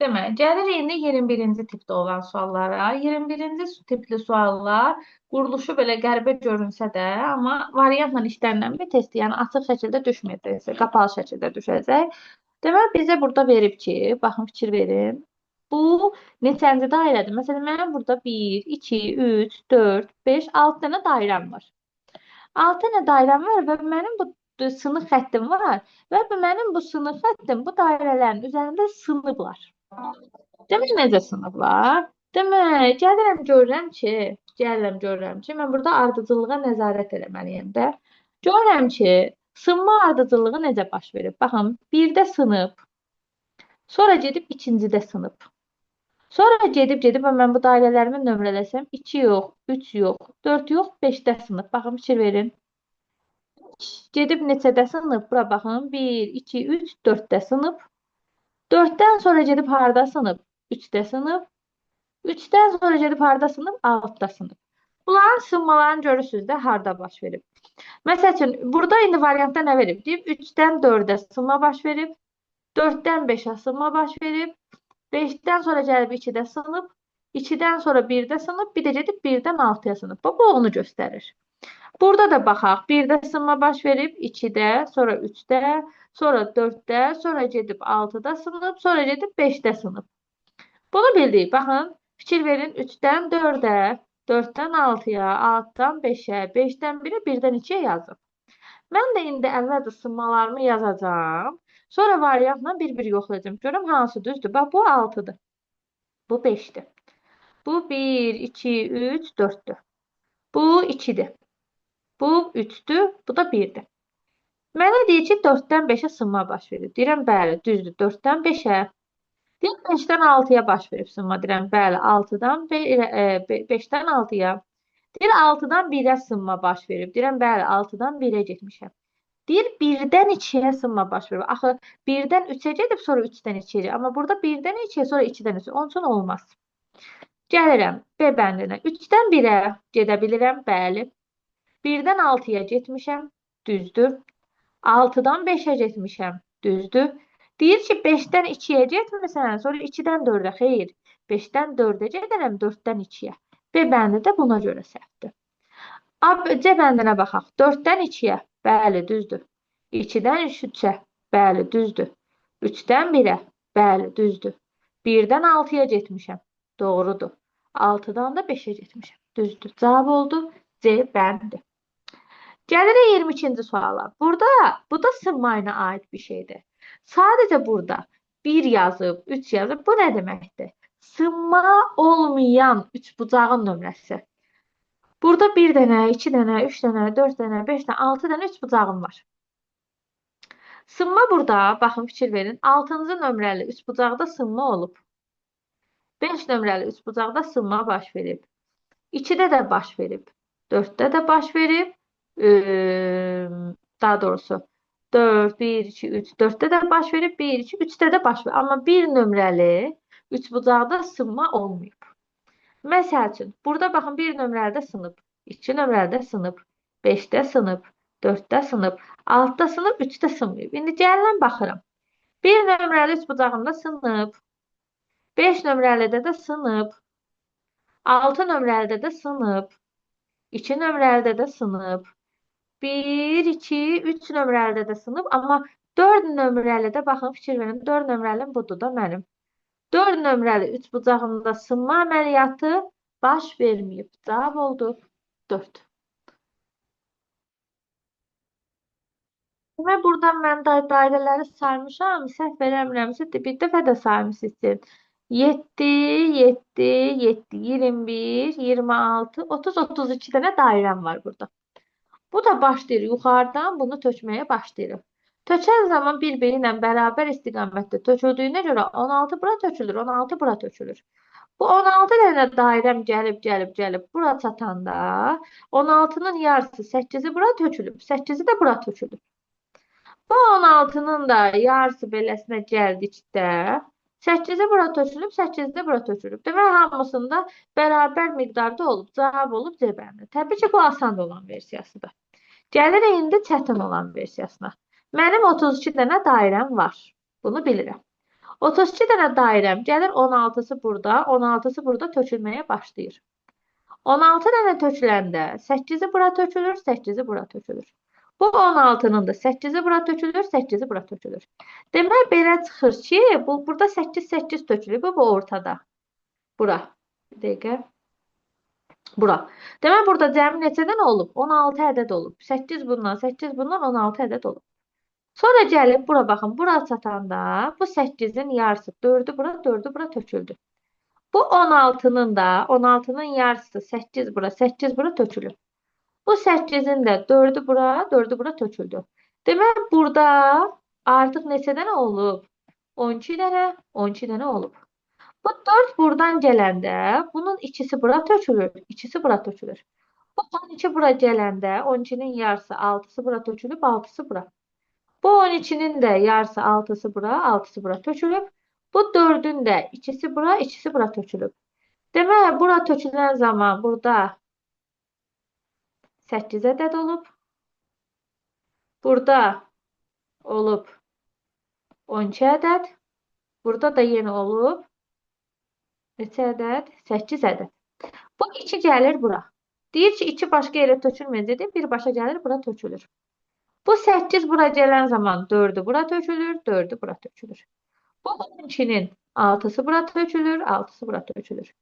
Demək, gəlirik indi 21-ci tipdə olan suallara. 21-ci tipli suallar quruluşu belə qəribə görünsə də, amma variantla işlənilən bir testdir. Yəni açıq şəkildə düşməyəcək, qapalı şəkildə düşəcək. Demək, bizə burada verib ki, baxın fikir verin. Bu neçənci dairədir? Məsələn, mənim burada 1, 2, 3, 4, 5, 6 dənə dairəm var. 6 dənə dairəm var və mənim bu sınıq xəttim var və mənim bu sınıq xəttim bu dairələrin üzərində sınıblar. Demək necə sınıblar? Demək, gəlirəm görürəm ki, mən burada ardıcıllığa nəzarət eləməliyəm də. Görürəm ki, sınma ardıcıllığı necə baş verib? Baxın, birdə sınıb, sonra gedib ikincidə sınıb. Sonra gedib və mən bu dairələrimi nömrələsəm, 2 yox, 3 yox, 4 yox, 5də sınıb. Baxın, fikir verin. Gedib neçədə sınıb? Bura baxın, 1, 2, 3, 4də sınıb. 4-dən sonra gedib harda sınıb? 3-də sınıb. 3-dən sonra gedib harda sınıb? 6-da sınıb. Bunların sınmalarını görürsünüz də harda baş verib. Məsəl üçün, burada indi variantda nə verib? Deyib 3-dən 4-ə sınma baş verib. 4-dən 5-ə sınma baş verib. 5-dən sonra gəlib 2-də sınıb. 2-dən sonra 1-də sınıb. Bir də gedib 1-dən 6-ya sınıb. Bu onu göstərir. Burada da baxaq. 1-də sınma baş verib, 2-də, sonra 3-də, sonra 4-də, sonra gedib 6-da sınıb, sonra gedib 5-də sınıb. Bunu bildik. Baxın, fikir verin 3-dən 4-ə, 4-dən 6-ya, 6-dan 5-ə, 5-dən 1-ə, 1-dən 2-yə yazıb. Mən də indi əvvəlcə sınmalarımı yazacağım. Sonra variantla bir-bir yoxlayacağım. Görüm hansı düzdür. Bax, bu 6-dır. Bu 5-dir. Bu 1, 2, 3, 4-dür. Bu 2-dir. Bu 3'dür, bu da 1'dir. Mənə deyir ki, 4-dən 5-ə sınma baş verir. Deyirəm, bəli, düzdür, 4-dən 5-ə. Deyir, 5-dən 6-ya baş verib sınma. Deyirəm, bəli, 6-dan 5-dən 6-ya. Deyir, 6-dan 1-ə sınma baş verib. Deyirəm, bəli, 6-dan 1-ə getmişəm. Deyir, 1-dən 2-yə sınma baş verib. Axı, 1-dən 3-ə gedib, sonra 3-dən 2-yə. Amma burada 1-dən 2-yə, sonra 2-dən 3-ə. Onun üçün olmaz. Gəlirəm B bəndinə. 3-dən 1-ə gedə bilirəm, bəli. 1-dən 6-ya getmişəm, düzdür. 6-dan 5-ə getmişəm, düzdür. Deyir ki, 5-dən 2-yə getmirsən, sonra 2-dən 4-ə, xeyr. 5-dən 4-ə gedərəm, 4-dən 2-yə. B bəndi də buna görə səhvdir. C bəndinə baxaq. 4-dən 2-yə, bəli, düzdür. 2-dən 3-ə, bəli, düzdür. 3-dən 1-ə, bəli, düzdür. 1-dən 6-ya getmişəm, doğrudur. 6-dan da 5-ə getmişəm, düzdür. Cavab oldu C bəndi. Gəlirik 22-ci suala. Bu da sınma ilə aid bir şeydir. Sadəcə burada 1 yazıb, 3 yazıb. Bu nə deməkdir? Sınma olmayan üçbucağın nömrəsi. Burada 1 dənə, 2 dənə, 3 dənə, 4 dənə, 5 dənə, 6 dənə üçbucağım var. Sınma burada, baxın fikir verin, 6-cı nömrəli üçbucaqda sınma olub. 5 nömrəli üçbucaqda sınma baş verib. 2-də də baş verib. 4-də də baş verib. Daha doğrusu 4, 1, 2, 3, 4'te de baş verip 1, 2, 3'te de baş verip. Ama bir nömrəli üçbucaqda sınma olmayıb. Məsəl üçün, burada baxın, bir nömrədə sınıb, 2 nömrədə sınıb, 5-də sınıb, 4-də sınıb, 6-da sınıb, 3-də sınmayıb. İndi gəlirəm, baxıram. Bir nömrəli üçbucağında sınıb, 5 nömrəlidə də sınıb, 6 nömrəlidə də sınıb, 2 nömrəlidə də sınıb, 1, 2, 3 nömrəlidə də sınıb, amma 4 nömrəli də baxın, fikir verin, 4 nömrəlim budur da mənim. 4 nömrəli üçbucağımda sınma əməliyyatı baş verməyib. Cavab oldu 4. Və buradan mən dairələri saymışam, səhv verəmirəmsə, bir dəfə də saymışsınız. 7, 7, 7, 21, 26, 30, 32 dənə dairəm var burada. Bu da başlayır yuxarıdan bunu tökməyə başlayırıq. Tökən zaman bir-biri ilə bərabər istiqamətdə töküldüyünə görə 16 bura tökülür, 16 bura tökülür. Bu 16 dənə dairəm gəlib bura çatanda 16-nın yarısı 8-i bura tökülüb, 8-i də bura tökülüb. Bu 16-nın da yarısı beləsinə gəldikdə 8-i bura tökülüb, 8-i də bura tökülüb. Demək, hamısında bərabər miqdarda olub, cavab olub C bəndi. Təbii ki, bu asan olan versiyasıdır. Gəlirik indi çətin olan versiyasına. Mənim 32 dənə dairəm var. Bunu bilirəm. 32 dənə dairəm gəlir 16-sı burada, 16-sı burada tökülməyə başlayır. 16 dənə töküləndə 8-i bura tökülür, 8-i bura tökülür. Bu 16-nın da 8-i bura tökülür, 8-i bura tökülür. Demək belə çıxır ki, burada 8 tökülür. Bu ortada. Bura. Bir dəqiqə. Bura. Demək burada cəmi neçə dənə olub? 16 ədəd olub. 8 bundan, 8 bundan 16 ədəd olub. Sonra gəlib bura baxın. Bura çatanda bu 8-in yarısı 4-ü bura, 4-ü bura töküldü. Bu 16-nın da 16'nın yarısı 8 bura, 8 bura tökülür. Bu 8'in də 4-ü bura, 4-ü bura töküldü. Demək burada artıq neçə dənə olub? 12 dənə, 12 dənə olub. Bu 4 buradan gələndə bunun ikisi bura tökülür, ikisi bura tökülür. Bu 12 bura gələndə 12'nin yarısı 6'sı bura tökülüb, 6'sı bura. Bu 12'nin də yarısı 6'sı bura, 6'sı bura tökülüb. Bu 4'ün də ikisi bura, ikisi bura tökülüb. Demək, bura tökülən zaman burada 8 ədəd olub. Burada olub 12 ədəd. Burada da yenə olub neçə ədəd? 8 ədəd. Bu 2 gəlir bura. Deyir ki, 2 başqa yerə tökülməyəcək, bir başa gəlir, bura tökülür. Bu 8 bura gələn zaman 4'ü bura tökülür, 4'ü bura tökülür. Bu 12'nin 6'sı bura tökülür, 6'sı bura tökülür.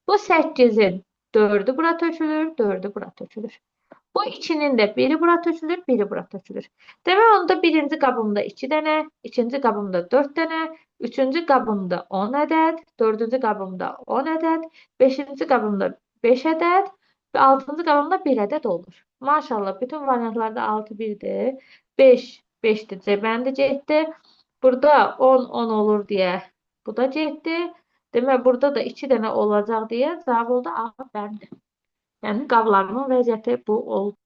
Bu 8'in 4'ü bura tökülür, 4'ü bura tökülür. Bu 2'nin də biri bura tökülür, biri bura tökülür. Demək, onda birinci qabımda 2 dənə, ikinci qabımda 4 dənə, üçüncü qabımda 10 ədəd, dördüncü qabımda 10 ədəd, beşinci qabımda 5 ədəd və altıncı qabımda 1 ədəd olur. Maşallah, bütün variantlarda 6 1'dir, 5 5'dir, cəbəndi getdi. Burada 10 10 olur deyə bu da getdi. Demək, burada da 2 dənə olacaq deyə cavab oldu A bəndi. Yəni qablarımın vəziyyəti bu oldu.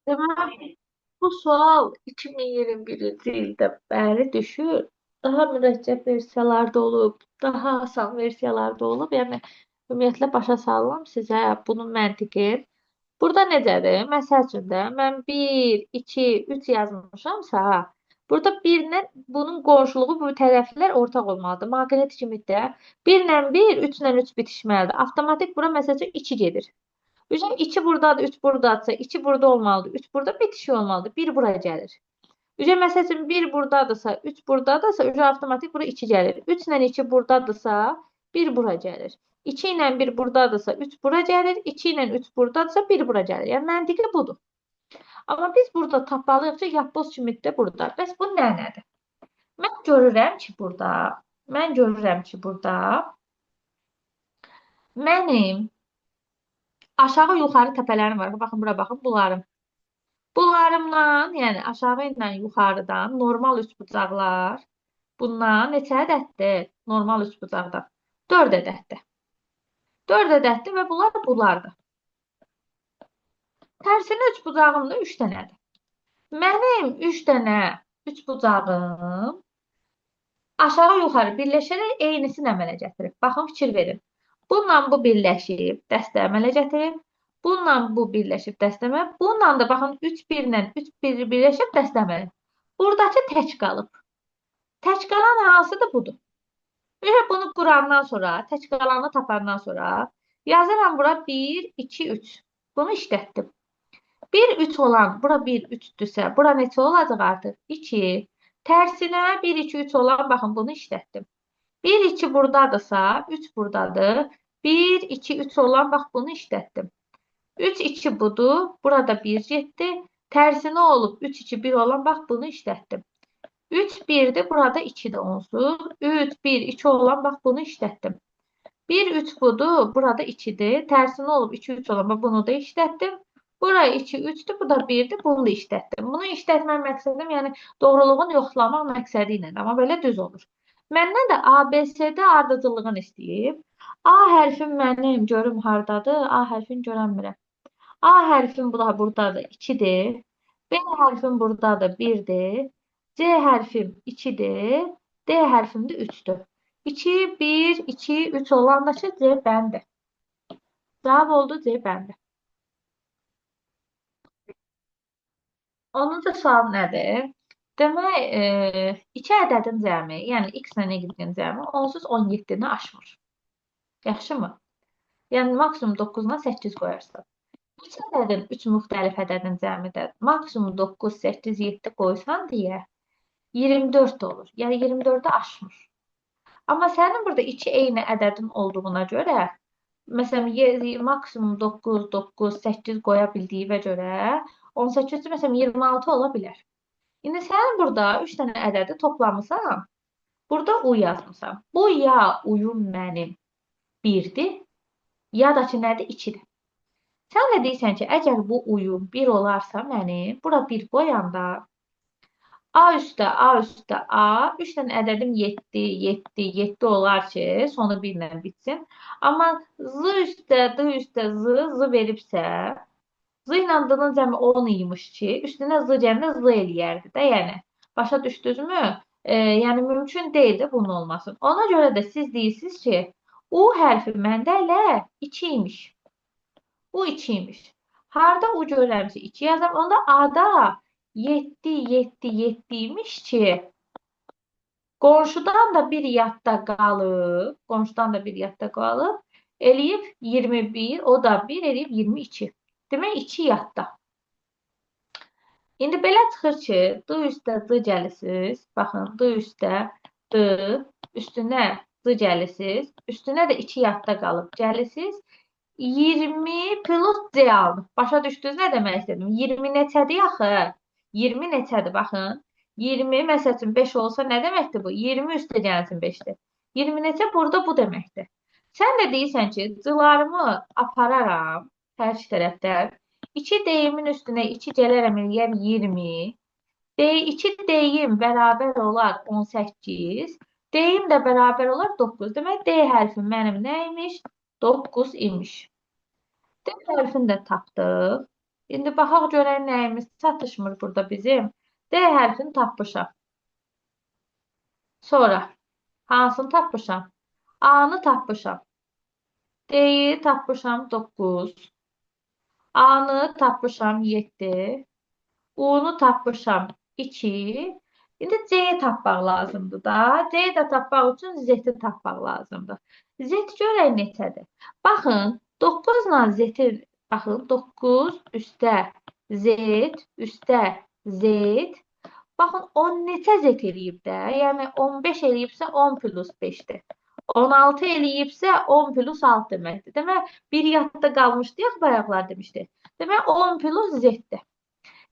Demək, bu sual 2021-ci ildə bəri düşür. Daha mürəkkəb versiyalarda olub, daha asan versiyalarda olub. Yəni ümumiyyətlə başa salım sizə bunun məntiqin. Burada necədir? Məsəl üçün də mən 1, 2, 3 yazmışamsa, burada 1 ilə bunun qonşuluğu bu tərəflər ortaq olmalıdır. Maqnit kimi də 1 ilə 1, 3 ilə 3 bitişməlidir. Avtomatik bura məsəl üçün 2 gedir. 2 buradadır, 3 buradadırsa, 2 burada olmalıdır, 3 burada bitişik olmalıdır. 1 buraya gəlir. Məsəl üçün 1 buradadırsa, 3 buradadırsa, avtomatik bura 2 gəlir. 3 ilə 2 buradadırsa, 1 bura gəlir. 2 ilə 1 buradadırsa, 3 bura gəlir. 2 ilə 3 buradadırsa, 1 bura gəlir. Yəni məntiqi budur. Amma biz burada tapmalıyıq ki, yapboz kimi də burada. Bəs bu nədir? Mən görürəm ki, burada mənim aşağı yuxarı təpələrim var. Baxın, bura baxın, bunlarım. Bunlarımdan, yəni aşağı ilə yuxarıdan normal üçbucaqlar bundan neçə ədəddir? Normal üçbucaqdan 4 ədəddir. 4 ədəddir və bunlardır. Tərsinin üçbucağım da 3 dənədir. Mənim 3 dənə üçbucağım aşağı yuxarı birləşərək eynisini əmələ gətirib. Baxın, fikir verin. Bununla bu birləşib, dəstə əmələ gətirib. Bununla bu birləşib, dəstə əmələ. Bununla da baxın, 3 1 ilə 3 1 birləşib, dəstə əmələ. Buradakı tək qalıb. Tək qalan hansıdır? Budur. Bunu qurandan sonra, tək qalanı tapandan sonra yazıram bura 1, 2, 3. Bunu işlətdim. 1, 3 olan, bura 1, 3'dürsə, bura neçə olacaq artıq? 2. Tərsinə 1, 2, 3 olan, baxın, bunu işlətdim. 1, 2 buradadırsa, 3 buradadır. 1, 2, 3 olan, bax, bunu işlətdim. 3, 2 budur. Burada 1 getdi. Tərsinə olub 3, 2, 1 olan, bax, bunu işlətdim. 3, 1'dir. Burada 2 də onsuz. 3, 1, 2 olan, bax, bunu işlətdim. 1, 3 budur. Burada 2'dir. Tərsinə olub 2, 3 olan, bax, bunu da işlətdim. Buraya 2, 3'dür. Bu da 1'dir. Bunu da işlətdim. Bunu işlətmək məqsədim, yəni doğruluğunu yoxlamaq məqsədi ilə. Amma belə düz olur. Məndən də ABCD ardıcıllığını istəyib. A hərfim mənim görüm hardadır? A hərfini görənmirəm. A hərfim buradadır, 2'dir. B hərfim buradadır, 1'dir. C hərfim 2'dir. D hərfim də 3'dür. 2, 1, 2, 3 olan da C bəndi. Cavab oldu C bəndi. 10-cu sual nədir? Demək, 2 ədədin cəmi, yəni x ilə y-in cəmi onsuz 17-ni aşmır. Yaxşımı? Yəni maksimum 9-dan 8 qoyarsan. 3 ədədin 3 müxtəlif ədədin cəmidə maksimum 9, 8, 7 qoysan deyə 24 olur. Yəni 24-ü aşmır. Amma sənin burada 2 eyni ədədin olduğuna görə, məsələn, maksimum 9, 9, 8 qoya bildiyinə görə 18-ci məsələn 26 ola bilər. İndi sənin burada 3 dənə ədədi toplamısan, burada u yazmısan. Bu ya uyum mənim 1-dir, ya da ki nədir? 2-dir. Sən də deyirsən ki, əgər bu uyum 1 olarsa mənim, bura 1 qoyanda A üstə A üstə A, 3 dənə ədədim 7, 7, 7 olar ki, sonu 1 ilə bitsin. Amma Z üstə D üstə Z veribsə, Z ilə D-nin cəmi 10 imiş ki, üstünə Z gəlinə Z eləyərdi də, yəni. Başa düşdünüzmü? Yəni mümkün deyil də bunun olması. Ona görə də siz deyirsiniz ki, U hərfi məndə elə 2 imiş. Bu 2 imiş. Harda u görürəmsə 2 yazam. Onda A-da 7, 7, 7 imiş ki, qonşudan da bir yadda qalıb, eləyib 21, o da 1 eləyib 22. Demək 2 yadda. İndi belə çıxır ki, D üstə D gəlisiz. Baxın, D üstə D, üstünə D gəlisiz. Üstünə də 2 yadda qalıb gəlisiz. 20 plus C aldım. Başa düşdünüz nə demək istədim? 20 neçədir axı? 20 neçədir, baxın. 20, məsəl üçün 5 olsa nə deməkdir bu? 20 üstə gəlsin 5-dir. 20 neçə burada bu deməkdir. Sən də deyirsən ki, cılarımı apararam hər iki tərəfdən. 2 deyimin üstünə 2 gələrəm eləyər 20. 2 deyim bərabər olar 18. Deyim də bərabər olar 9. Demək, D hərfi mənim nəymiş? 9 imiş. D hərfini də tapdıq. İndi baxaq görək nəyimiz çatışmır burada bizim. D hərfini tapmışam. Sonra hansını tapmışam? A-nı tapmışam. D-yi tapmışam 9. A-nı tapmışam 7. U-nu tapmışam 2. İndi C-yi tapmaq lazımdır da. C-yi də tapmaq üçün Z-i tapmaq lazımdır. Z görək neçədir? Baxın, 9 ilə Z-i, baxın, 9 üstə Z, üstə Z. Baxın, 10 neçə Z eləyib də? Yəni, 15 eləyibsə 10 plus 5-dir. 16 eləyibsə 10 plus 6 deməkdir. Demək, bir yadda qalmışdı, yaxı bayaqlar demişdi. Demək, 10 plus Z-dir.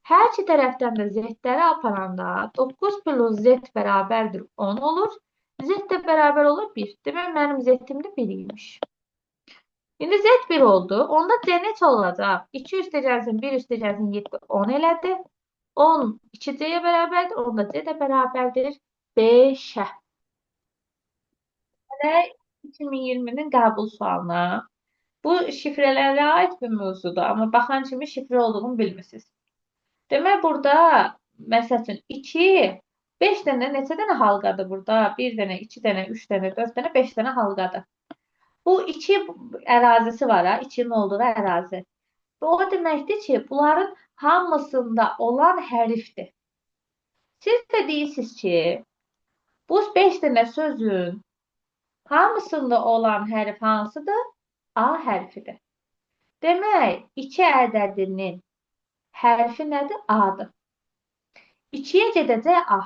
Hər iki tərəfdən də Z-ləri aparanda 9 plus Z bərabərdir 10 olur. Z də bərabər olur 1. Demək, mənim Z-im də 1 imiş. İndi Z 1 oldu. Onda C neçə olacaq? 2 üstə gəlsin, 1 üstə gəlsin, 7, 10 elədi. 10 2C-yə bərabərdir. Onda C də bərabərdir 5-ə. 2020-nin qəbul sualına. Bu şifrələrə aid bir mövzudur. Amma baxan kimi şifrə olduğunu bilmirsiniz. Demək, burada, məsəl üçün, 2, 5 dənə, neçə dənə halqadır burada? 1 dənə, 2 dənə, 3 dənə, 4 dənə, 5 dənə halqadır. Bu 2 ərazisi var, 2-nin olduğu ərazi. O deməkdir ki, bunların hamısında olan hərfdir. Siz də deyirsiniz ki, bu 5 dənə sözün hamısında olan hərf hansıdır? A hərfidir. Demək, 2 ədədinin hərfi nədir? A-dır. 2-yə gedəcək A.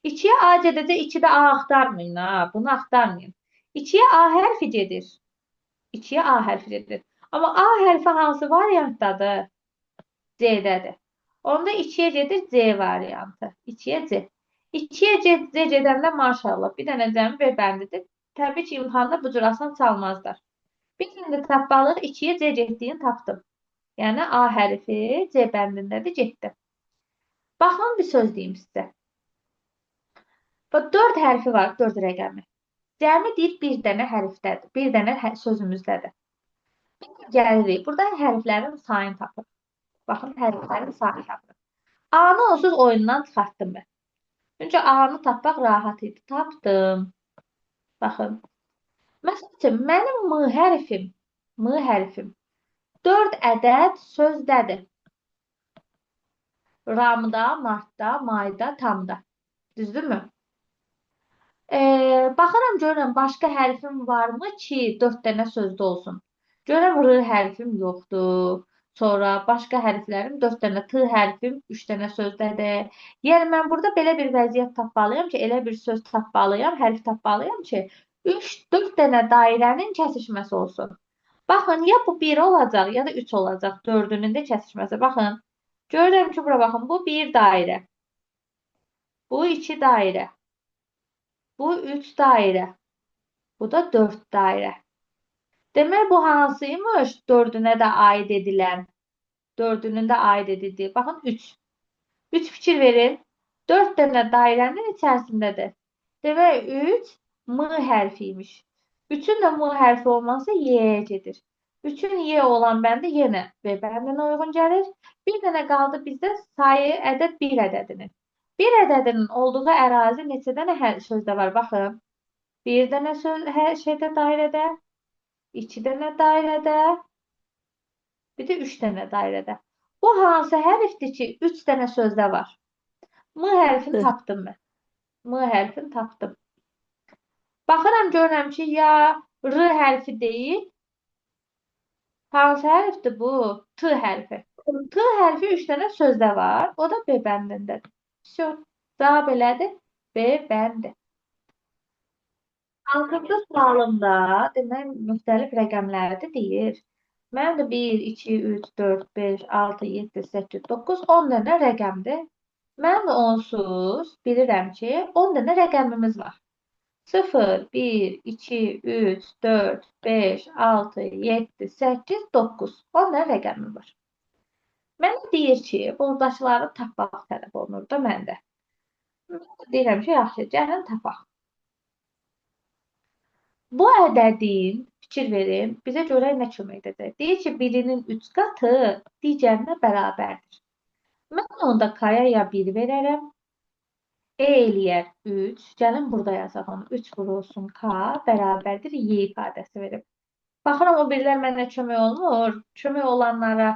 2-yə A gedəcək, 2-də A axtarmayın. Bunu axtarmayın. 2-yə A hərfi gedir. 2-yə A hərfi gedir. Amma A hərfi hansı variantdadır? C-dədir. Onda 2-yə gedir C variantı. 2-yə C. 2-yə C gedəndə maşallah bir dənə cəmi bir bəndidir. Təbii ki, imtihanda bu cür asan çalmazlar. Biz indi tapmalıq 2-yə C getdiyini tapdım. Yəni A hərfi C bəndindədir, getdi. Baxın, bir söz deyim sizə. 4 hərfi var, 4 rəqəmi. Cəmi deyir, bir dənə hərfdədir, bir dənə sözümüzdədir. Gəlirik, burada hərflərin sayını tapır. Baxın, hərflərin sayını tapır. A-nı onsuz oyundan çıxartdım mən. Çünki A-nı tapmaq rahat idi. Tapdım. Baxın. Məsəl üçün, mənim M hərfim 4 ədəd sözdədir. Ramda, martda, mayda, tamda. Düzdürmü? Baxıram görürəm başqa hərfim varmı ki, 4 dənə sözdə olsun. Görürəm r hərfim yoxdur. Sonra başqa hərflərim 4 dənə, t hərfim 3 dənə sözdədir. Yəni mən burada belə bir vəziyyət tapmalıyam ki, elə bir söz tapmalıyam, hərf tapmalıyam ki, 3-4 dənə dairənin kəsişməsi olsun. Baxın, ya bu 1 olacaq, ya da 3 olacaq. Dördünün də kəsişməsi. Baxın, görürəm ki, bura baxın, bu 1 dairə, bu 2 dairə. Bu 3 dairə. Bu da 4 dairə. Demək bu hansıymış? Dördünə də aid edilən. Dördünün də aid edildiyi. Baxın 3. 3 fikir verin. 4 dənə dairənin içərisindədir. Demək 3 M hərfiymiş. 3-ün də M hərfi olması Y-yə gedir. 3-ün Y olan bəndə yenə B bəndinə uyğun gəlir. Bir dənə qaldı bizdə sayı ədəd 1 ədədinin. 1 ədədinin olduğu ərazi neçə dənə sözdə var? Baxın. Bir dənə söz hər şeydə dairədə, 2 dənə dairədə, bir də 3 dənə dairədə. Bu hansı hərfdir ki, 3 dənə sözdə var? M hərfini tapdım mən. M hərfini tapdım. Baxıram görürəm ki, ya R hərfi deyil. Hansı hərfdir bu? T hərfi. T hərfi 3 dənə sözdə var. O da B bəndindədir. Cavab elədir. B bəndi. Hansısa sualında demək müxtəlif rəqəmlərdə deyir. Mən də 1, 2, 3, 4, 5, 6, 7, 8, 9, 10 dənə rəqəmdir. Mən də onsuz bilirəm ki, 10 dənə rəqəmimiz var. 0, 1, 2, 3, 4, 5, 6, 7, 8, 9. 10 dənə rəqəmim var. Mənə deyir ki, buradakıları tapmaq tələb olunur da məndə. Deyirəm ki, yaxşı, gəlin tapaq. Bu ədədin, fikir verin, bizə görə nə kömək edəcək? Deyir ki, birinin 3 qatı digərinə bərabərdir. Mən onda K-ya ya 1 verərəm, E eləyər 3. Gəlin burada yazaq onu. 3 vurulsun K bərabərdir Y ifadəsi verib. Baxıram, o birlər mənə kömək olmur. Kömək olanlara,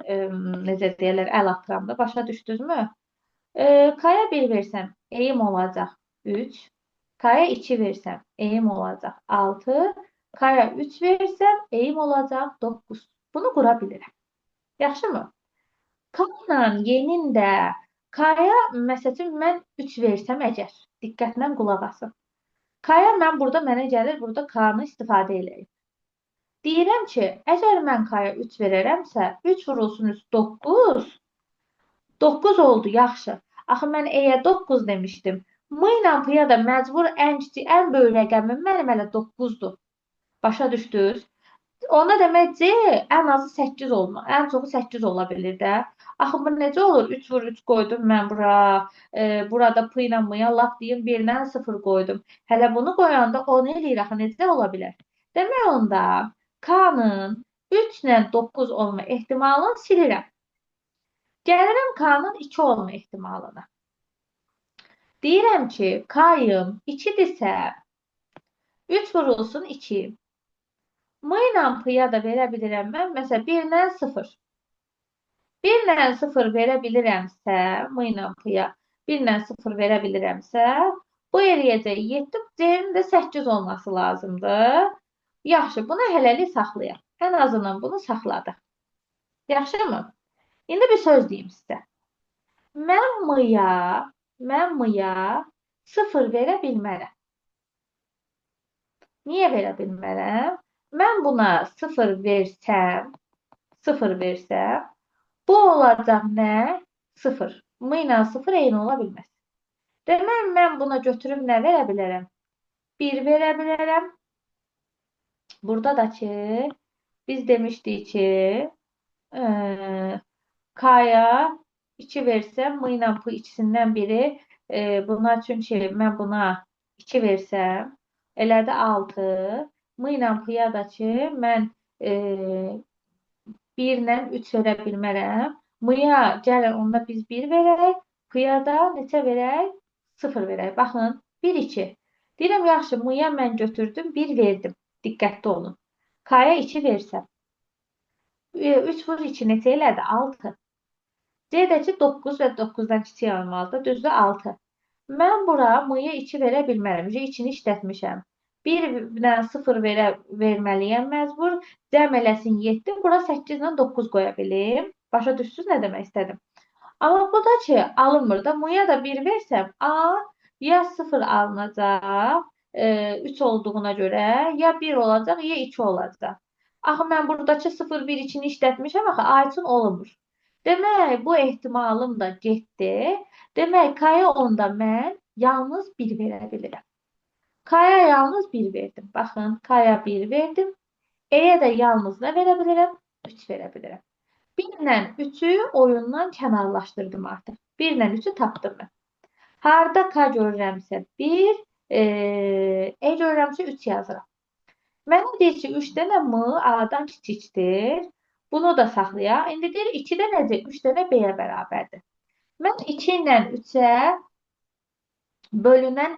necə deyirlər, əl atıram da. Başa düşdünüzmü? K-ya 1 versəm, E-yim olacaq 3. K-ya 2 versəm, E-yim olacaq 6. K-ya 3 versəm, E-yim olacaq 9. Bunu qura bilirəm. Yaxşımı? K-la Y-nin də K-ya, məsələn, mən 3 versəm əgər, diqqətlə qulaq asın. K-ya mən burada, mənə gəlir, burada K-nı istifadə eləyim. Deyirəm ki, əgər mən K-ya 3 verərəmsə, 3 vurulsun 3, 9. 9 oldu, yaxşı. Axı mən E-yə 9 demişdim. M ilə P-ya da məcbur ən kiçik, ən böyük rəqəmim mənim hələ 9-dur. Başa düşdünüz? Ona demək C ən azı 8 olma. Ən çoxu 8 ola bilir də. Axı bu necə olur? 3 vur 3 qoydum mən bura. Burada P ilə M-ya laf deyim 1-dən 0 qoydum. Hələ bunu qoyanda 10 eləyir. Axı necə ola bilər? Demək onda K-nın 3 ilə 9 olma ehtimalını silirəm. Gəlirəm K-nın 2 olma ehtimalına. Deyirəm ki, K-yım 2-dirsə, 3 vurulsun 2. M ilə P-ya da verə bilirəm mən. Məsələn, 1-dən 0. 1-dən 0 verə bilirəmsə, M ilə P-ya 1-dən 0 verə bilirəmsə, bu eləyəcək 7, C-nin də 8 olması lazımdır. Yaxşı, bunu hələlik saxlayaq. Ən azından bunu saxladıq. Yaxşımı? İndi bir söz deyim sizə. Mən M-ya 0 verə bilmərəm. Niyə verə bilmərəm? Mən buna 0 versəm, bu olacaq nə? 0. M ilə 0 eyni ola bilməz. Demək, mən buna götürüb nə verə bilərəm? 1 verə bilərəm. Burada da ki, biz demişdik ki, K-ya 2 versəm, M ilə P ikisindən biri, buna çünki mən buna 2 versəm, elədi 6. M ilə P-ya da ki, mən 1 ilə 3 verə bilmərəm. M-ya gəlin, onda biz 1 verək. P-ya da neçə verək? 0 verək. Baxın, 1, 2. Deyirəm, yaxşı, M-ya mən götürdüm, 1 verdim. Diqqətli olun. K-ya 2 versəm. 3 vur 2 neçə elədi? 6. C-də ki 9 və 9-dan kiçik almalıdır. Düzdür 6. Mən bura m-ya 2 verə bilmərəm. 2-ni işlətmişəm. 1-dən 0 verməliyəm məcbur. Cəm eləsin 7. Bura 8 ilə 9 qoya bilim. Başa düşdünüz nə demək istədim? Amma bu da ki alınmır da. M-ya da 1 versəm A ya 0 alınacaq 3 olduğuna görə ya 1 olacaq ya 2 olacaq. Axı mən buradakı 0, 1, 2-ni işlətmişəm. Axı A üçün olmur. Demək bu ehtimalım da getdi. Demək K-ya onda mən yalnız 1 verə bilirəm. K-ya yalnız 1 verdim. Baxın K-ya 1 verdim. E-yə də yalnız nə verə bilirəm? 3 verə bilirəm. 1 ilə 3-ü oyundan kənarlaşdırdım artıq. 1 ilə 3-ü tapdım mən. Harda K görürəmsə 1, E görürəmsə 3 yazıram. Mənə deyir ki, 3 dənə M A-dan kiçikdir. Bunu da saxlayaq. İndi deyir 2 dənə C, 3 dənə B-yə bərabərdir. Mən 2 ilə 3-ə bölünən